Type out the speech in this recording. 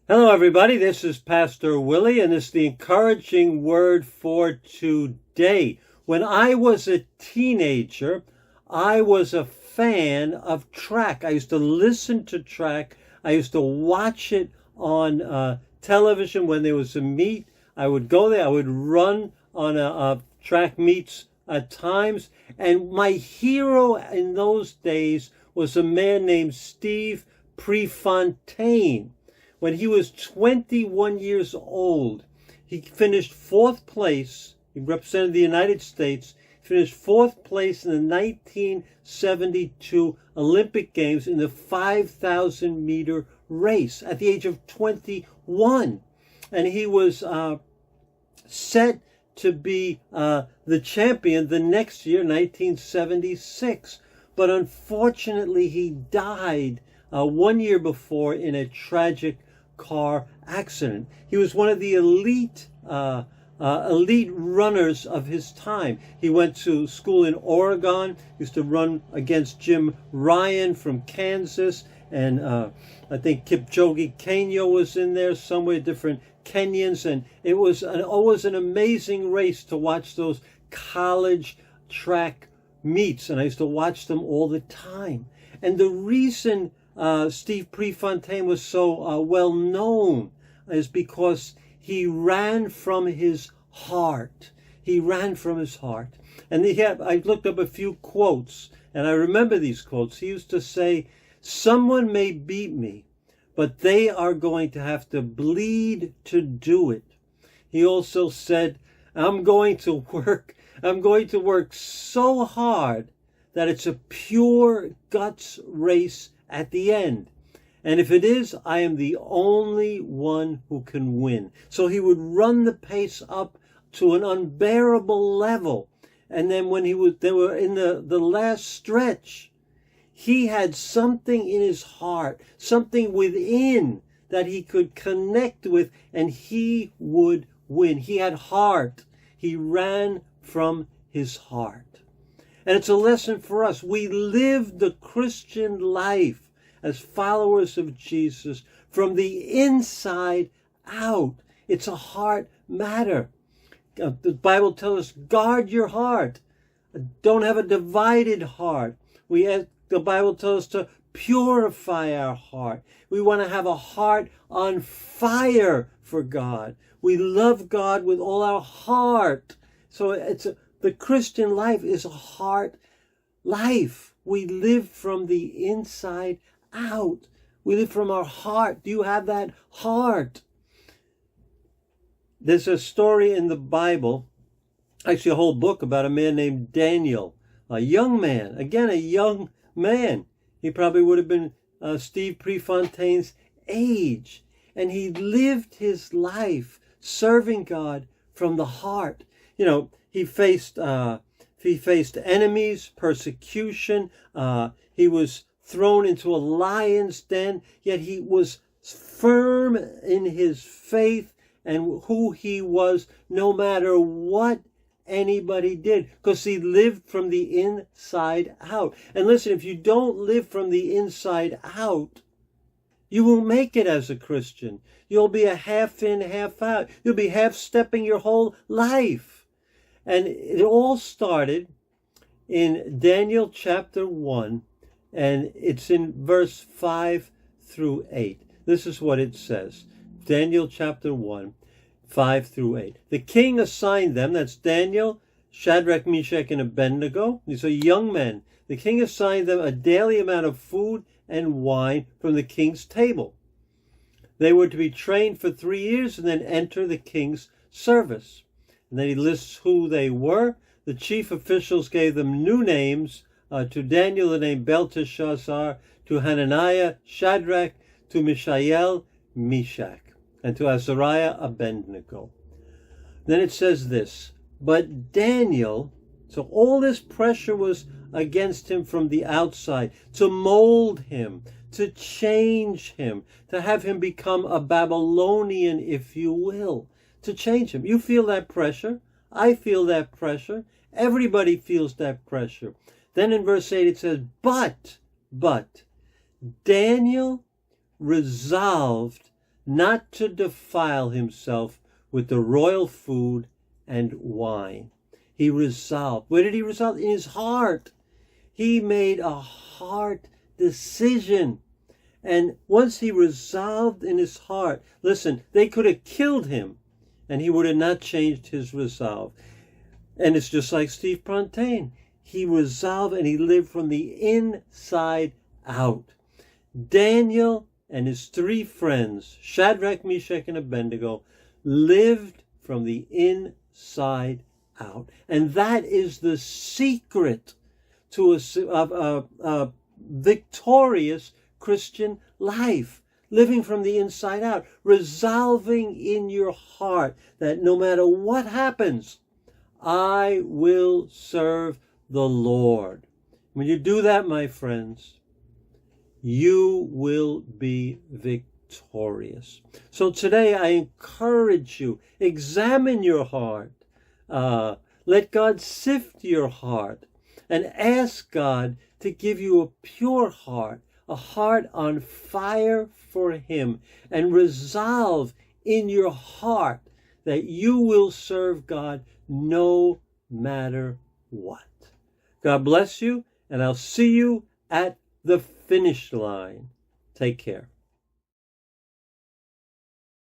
Hello, everybody. This is Pastor Willie, and this is the encouraging word for today. When I was a teenager, I was a fan of track. I used to listen to track. I used to watch it on television when there was a meet. I would go there. I would run on a track meets at times. And my hero in those days was a man named Steve Prefontaine. When he was 21 years old, he finished fourth place. He represented the United States, finished fourth place in the 1972 Olympic Games in the 5,000 meter race at the age of 21. And he was set to be the champion the next year, 1976. But unfortunately, he died 1 year before in a tragic car accident. He was one of the elite runners of his time. He went to school in Oregon, used to run against Jim Ryan from Kansas, and I think Kipchoge Kenya was in there somewhere, different Kenyans, and it was always an amazing race to watch those college track meets, and I used to watch them all the time. And the reason Steve Prefontaine was so well known is because he ran from his heart. He ran from his heart. And I looked up a few quotes, and I remember these quotes. He used to say, "Someone may beat me, but they are going to have to bleed to do it." He also said, I'm going to work so hard that it's a pure guts race at the end. And if it is, I am the only one who can win. So he would run the pace up to an unbearable level. And then when they were in the last stretch, he had something in his heart, something within that he could connect with, and he would win. He had heart. He ran from his heart. And it's a lesson for us. We live the Christian life as followers of Jesus from the inside out. It's a heart matter. The Bible tells us, guard your heart. Don't have a divided heart. The Bible tells us to purify our heart. We want to have a heart on fire for God. We love God with all our heart. So the Christian life is a heart life. We live from the inside out. We live from our heart. Do you have that heart? There's a story in the Bible, actually a whole book, about a man named Daniel, a young man. Again, a young man. He probably would have been Steve Prefontaine's age. And he lived his life serving God from the heart. You know, he faced enemies, persecution. He was thrown into a lion's den, yet he was firm in his faith and who he was, no matter what anybody did, because he lived from the inside out. And listen, if you don't live from the inside out, you won't make it as a Christian. You'll be a half in, half out. You'll be half stepping your whole life. And it all started in Daniel chapter 1, and it's in verse 5 through 8. This is what it says. Daniel chapter 1, 5 through 8. The king assigned them, that's Daniel, Shadrach, Meshach, and Abednego. These are young men. The king assigned them a daily amount of food and wine from the king's table. They were to be trained for 3 years and then enter the king's service. And then he lists who they were. The chief officials gave them new names. To Daniel the name Belteshazzar, to Hananiah Shadrach, to Mishael Meshach, and to Azariah Abednego. Then it says this, but Daniel, so all this pressure was against him from the outside, to mold him, to change him, to have him become a Babylonian, if you will, to change him. You feel that pressure. I feel that pressure. Everybody feels that pressure. Then in verse 8 it says, but Daniel resolved not to defile himself with the royal food and wine. He resolved. Where did he resolve? In his heart. He made a heart decision. And once he resolved in his heart, listen, they could have killed him and he would have not changed his resolve. And it's just like Steve Prontaine. He resolved and he lived from the inside out. Daniel and his three friends, Shadrach, Meshach, and Abednego, lived from the inside out. And that is the secret to a victorious Christian life. Living from the inside out. Resolving in your heart that no matter what happens, I will serve the Lord. When you do that, my friends, you will be victorious. So today I encourage you, examine your heart. Let God sift your heart and ask God to give you a pure heart, a heart on fire for Him, and resolve in your heart that you will serve God no matter what. God bless you, and I'll see you at the finish line. Take care.